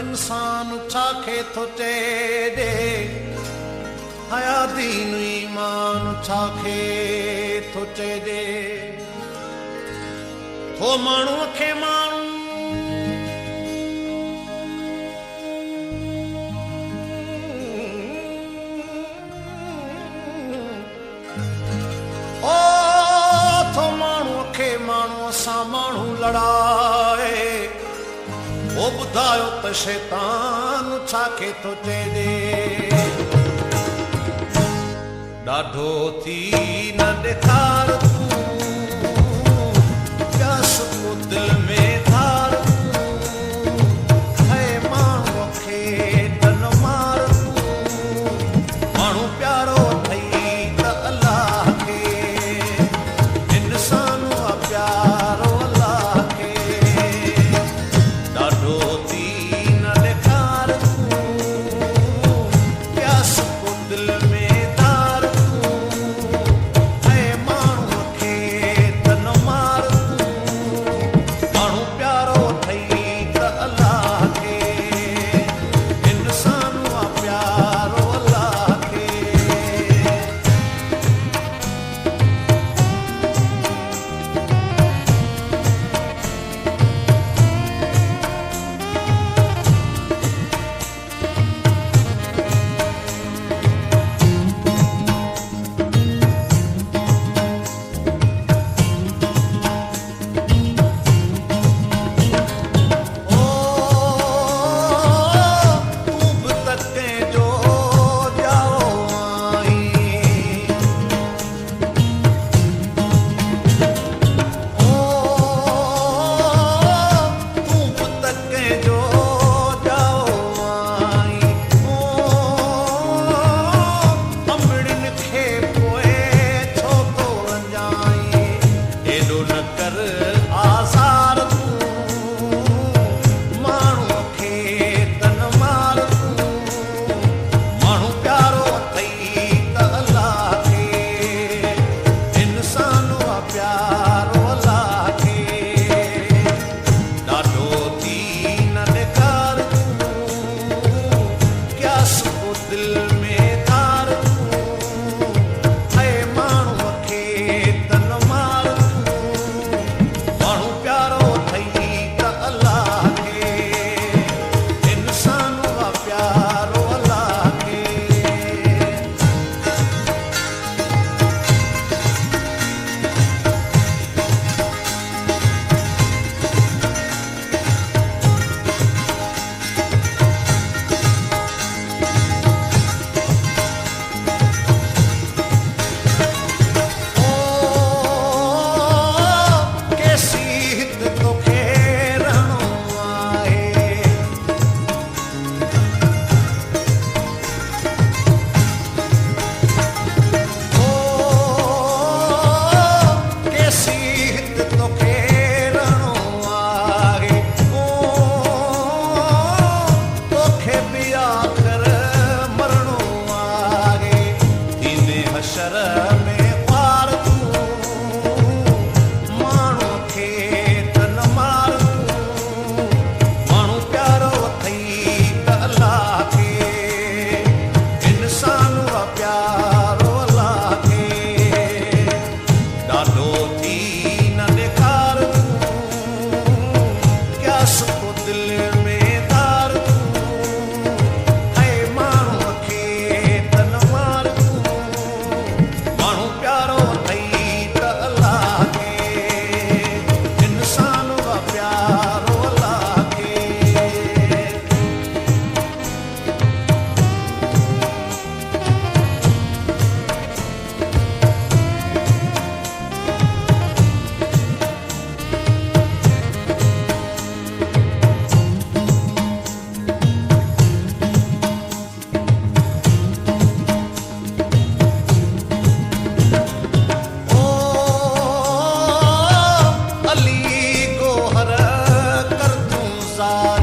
इंसान छाखे थो चए हया दीन ईमान छाखे थो चए थो माण्हूअ खे माण्हू माण्हूअ सां माण्हू लड़ाए ओ ॿुधायो त शैतान छाखे थो चए ॾाढो थी न ॾेखार तूं प्यास को दिल में धार तूं है माण्हूअ खे न मार तूं माण्हू प्यारो ठही त अलाह खे इंसान प्यारो अल्लाह के ॾाढो थी न ॾेखार तूं प्यास को दिल में धार तूं ऐं माण्हूअ खे त न मार तूं माण्हू प्यारो ठही त अल्लाह खे इंसान प्यारो अल्लाह खे सा